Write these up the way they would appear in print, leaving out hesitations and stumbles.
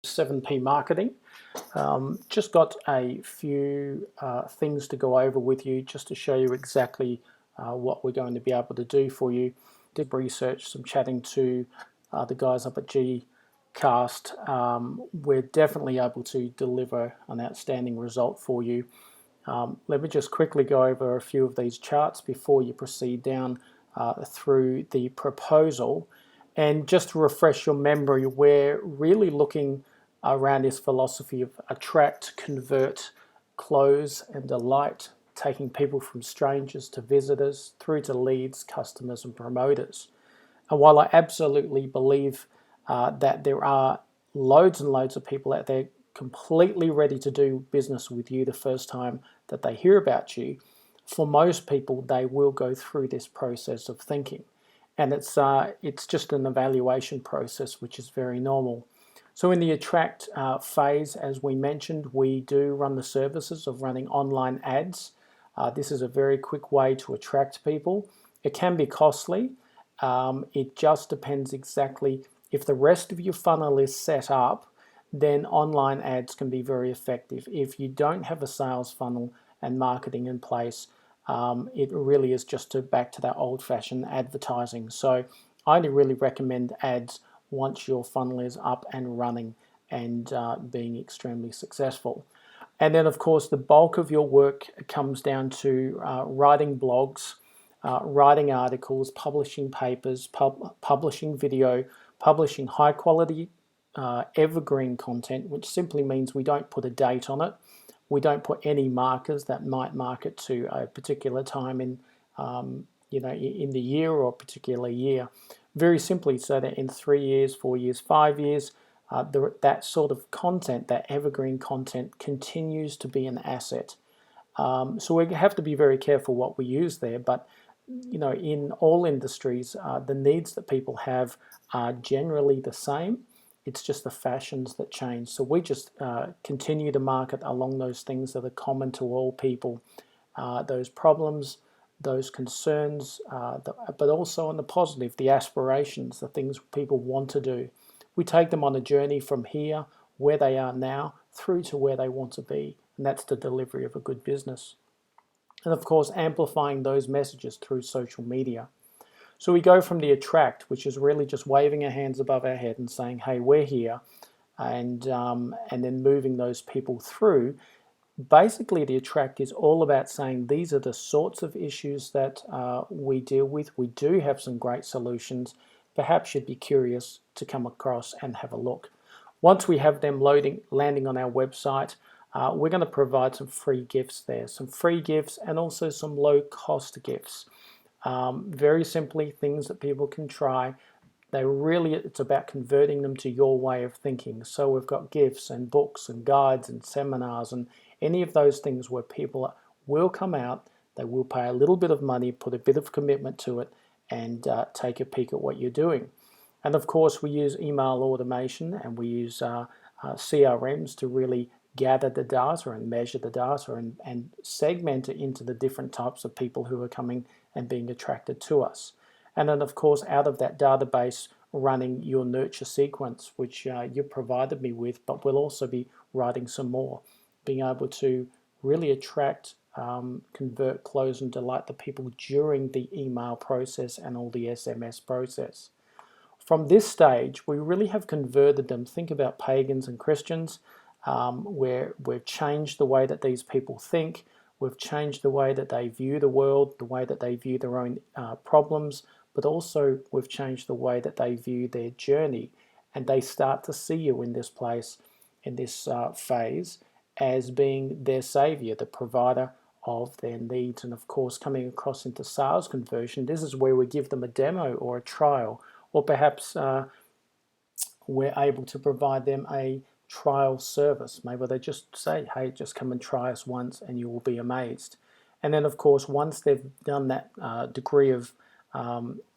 7P Marketing. Just got a few things to go over with you just to show you exactly what we're going to be able to do for you. Did research, some chatting to the guys up at Gcast. We're definitely able to deliver an outstanding result for you. Let me just quickly go over a few of these charts before you proceed down through the proposal. And just to refresh your memory, we're really looking around this philosophy of attract, convert, close, and delight, taking people from strangers to visitors through to leads, customers, and promoters. And while I absolutely believe that there are loads and loads of people out there completely ready to do business with you the first time that they hear about you, for most people, they will go through this process of thinking. And it's just an evaluation process, which is very normal. So in the attract phase, as we mentioned, we do run the services of running online ads. This is a very quick way to attract people. It can be costly. It just depends exactly. If the rest of your funnel is set up, then online ads can be very effective. If you don't have a sales funnel and marketing in place, it really is just back to that old-fashioned advertising. So I really recommend ads once your funnel is up and running and being extremely successful. And then, of course, the bulk of your work comes down to writing blogs, writing articles, publishing papers, publishing video, publishing high-quality evergreen content, which simply means we don't put a date on it. We don't put any markers that might mark it to a particular time in in the year or a particular year. Very simply, so that in 3 years, 4 years, 5 years, that sort of content, that evergreen content, continues to be an asset. So we have to be very careful what we use there. But in all industries, the needs that people have are generally the same. It's just the fashions that change. So we just continue to market along those things that are common to all people, those problems, those concerns, but also on the positive, the aspirations, the things people want to do. We take them on a journey from here, where they are now, through to where they want to be. And that's the delivery of a good business. And of course, amplifying those messages through social media. So we go from the attract, which is really just waving our hands above our head and saying, hey, we're here, and then moving those people through. Basically, the attract is all about saying these are the sorts of issues that we deal with. We do have some great solutions. Perhaps you'd be curious to come across and have a look. Once we have them landing on our website, we're going to provide some free gifts there, some free gifts and also some low-cost gifts. Very simply, things that people can try. It's about converting them to your way of thinking. So we've got gifts and books and guides and seminars and any of those things where people will come out, they will pay a little bit of money, put a bit of commitment to it, and take a peek at what you're doing. And of course, we use email automation and we use CRMs to really gather the data and measure the data and segment it into the different types of people who are coming and being attracted to us. And then, of course, out of that database, running your nurture sequence, which you provided me with, but we'll also be writing some more, being able to really attract, convert, close, and delight the people during the email process and all the SMS process. From this stage, we really have converted them. Think about pagans and Christians, where we've changed the way that these people think. We've changed the way that they view the world, the way that they view their own problems, but also we've changed the way that they view their journey. And they start to see you in this place, in this phase, as being their savior, the provider of their needs. And of course, coming across into sales conversion, this is where we give them a demo or a trial, or perhaps we're able to provide them a trial service. Maybe they just say, hey, just come and try us once and you will be amazed. And then, of course, once they've done that degree of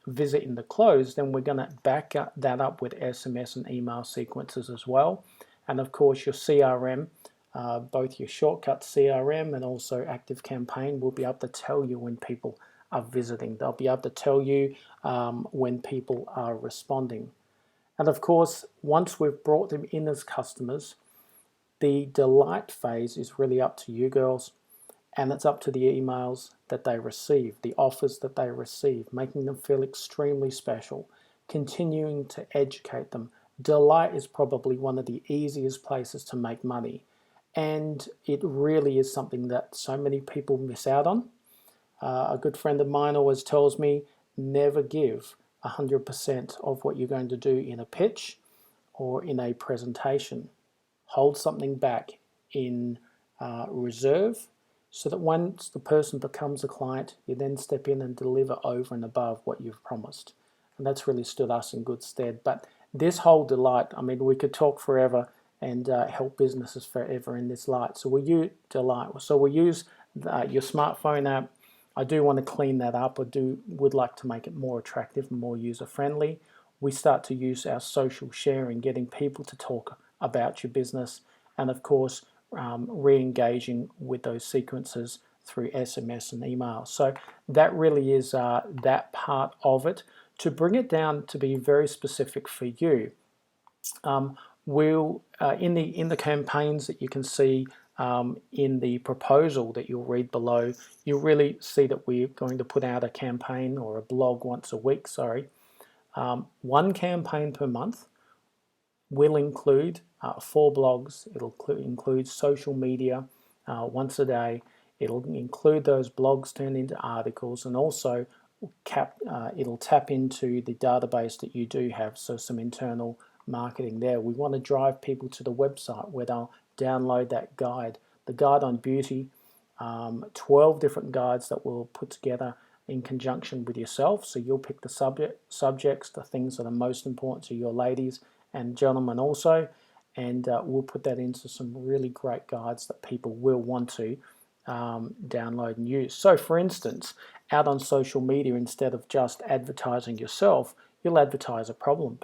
visit in the close, then we're going to back that up with SMS and email sequences as well. And of course, your CRM, both your shortcut CRM and also ActiveCampaign will be able to tell you when people are visiting. They'll be able to tell you when people are responding. And of course, once we've brought them in as customers, the delight phase is really up to you girls, and it's up to the emails that they receive, the offers that they receive, making them feel extremely special, continuing to educate them. Delight is probably one of the easiest places to make money, and it really is something that so many people miss out on. A good friend of mine always tells me, never give 100% of what you're going to do in a pitch or in a presentation. Hold something back in reserve, so that once the person becomes a client, you then step in and deliver over and above what you've promised. And that's really stood us in good stead. But this whole delight, I mean, we could talk forever and help businesses forever in this light. So we use delight. So we use your smartphone app. I do want to clean that up. Would like to make it more attractive and more user friendly. We start to use our social sharing, getting people to talk about your business, and of course re-engaging with those sequences through SMS and email. So that really is that part of it. To bring it down to be very specific for you, we'll in the campaigns that you can see in the proposal that you'll read below, you'll really see that we're going to put out a campaign or a blog once a week. One campaign per month will include 4 blogs. It'll include social media once a day. It'll include those blogs turned into articles, and also it'll tap into the database that you do have, so some internal marketing there. We want to drive people to the website where they'll download that guide, the guide on beauty, 12 different guides that we'll put together in conjunction with yourself. So you'll pick the subjects, the things that are most important to your ladies and gentlemen also, and we'll put that into some really great guides that people will want to download and use. So for instance, out on social media, instead of just advertising yourself, you'll advertise a problem.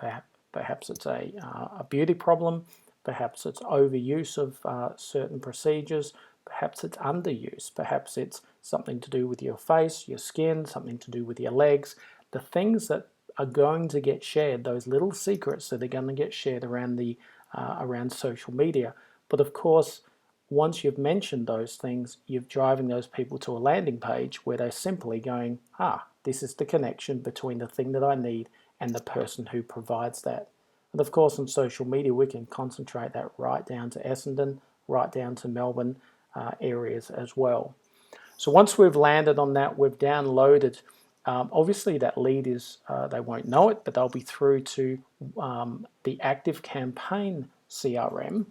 Perhaps it's a beauty problem, perhaps it's overuse of certain procedures, perhaps it's underuse, perhaps it's something to do with your face, your skin, something to do with your legs. The things that are going to get shared, those little secrets that are going to get shared around around social media. But of course, once you've mentioned those things, you're driving those people to a landing page where they're simply going, this is the connection between the thing that I need and the person who provides that. And of course, on social media, we can concentrate that right down to Essendon, right down to Melbourne areas as well. So once we've landed on that, we've downloaded, obviously that lead is, they won't know it, but they'll be through to the Active Campaign CRM.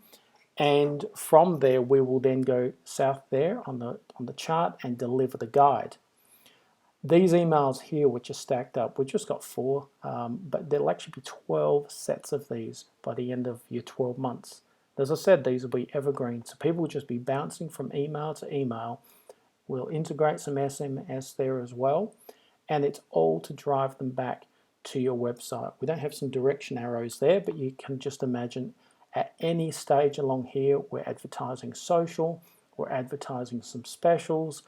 And from there, we will then go south there on the chart and deliver the guide. These emails here, which are stacked up, we've just got 4, but there'll actually be 12 sets of these by the end of your 12 months. As I said, these will be evergreen, so people will just be bouncing from email to email. We'll integrate some SMS there as well, and it's all to drive them back to your website. We don't have some direction arrows there, but you can just imagine at any stage along here, we're advertising social, we're advertising some specials,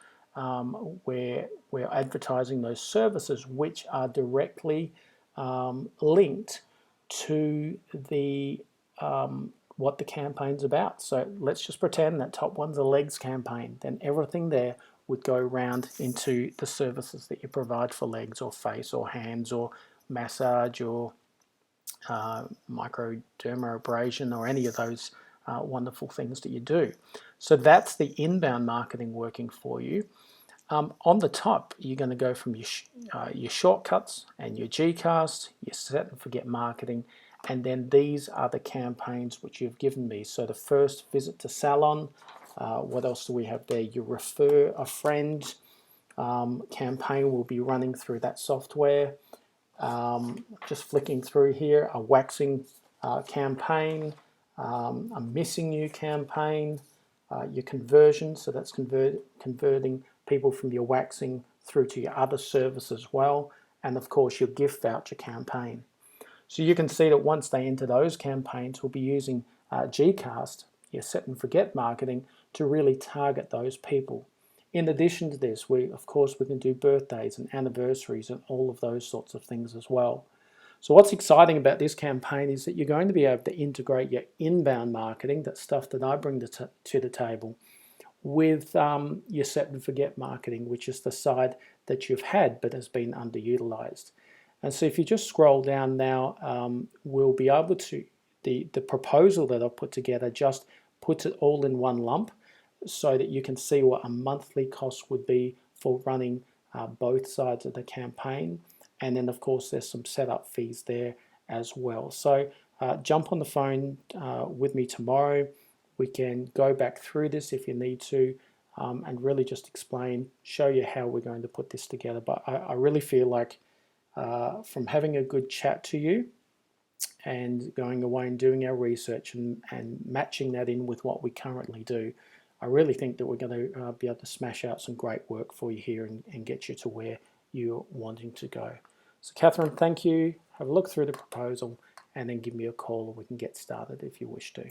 we're advertising those services which are directly linked to the what the campaign's about. So let's just pretend that top one's a legs campaign, then everything there would go round into the services that you provide for legs or face or hands or massage or microdermabrasion or any of those wonderful things that you do. So that's the inbound marketing working for you. On the top, you're going to go from your shortcuts and your Gcast, your set and forget marketing, and then these are the campaigns which you've given me. So the first visit to salon, what else do we have there? Your refer a friend campaign will be running through that software. Just flicking through here, a waxing campaign, a missing you campaign, your conversion, so that's converting people from your waxing through to your other service as well, and of course your gift voucher campaign. So you can see that once they enter those campaigns, we'll be using Gcast, your set and forget marketing, to really target those people. In addition to this, of course we can do birthdays and anniversaries and all of those sorts of things as well. So what's exciting about this campaign is that you're going to be able to integrate your inbound marketing, that stuff that I bring to the table, with your set and forget marketing, which is the side that you've had but has been underutilized. And so if you just scroll down now, we'll be able to, the proposal that I've put together just puts it all in one lump so that you can see what a monthly cost would be for running both sides of the campaign. And then of course there's some setup fees there as well. So jump on the phone with me tomorrow. We can go back through this if you need to, and really just explain, show you how we're going to put this together. But I really feel like from having a good chat to you and going away and doing our research and matching that in with what we currently do, I really think that we're going to be able to smash out some great work for you here and get you to where you're wanting to go. So Catherine, thank you. Have a look through the proposal and then give me a call and we can get started if you wish to.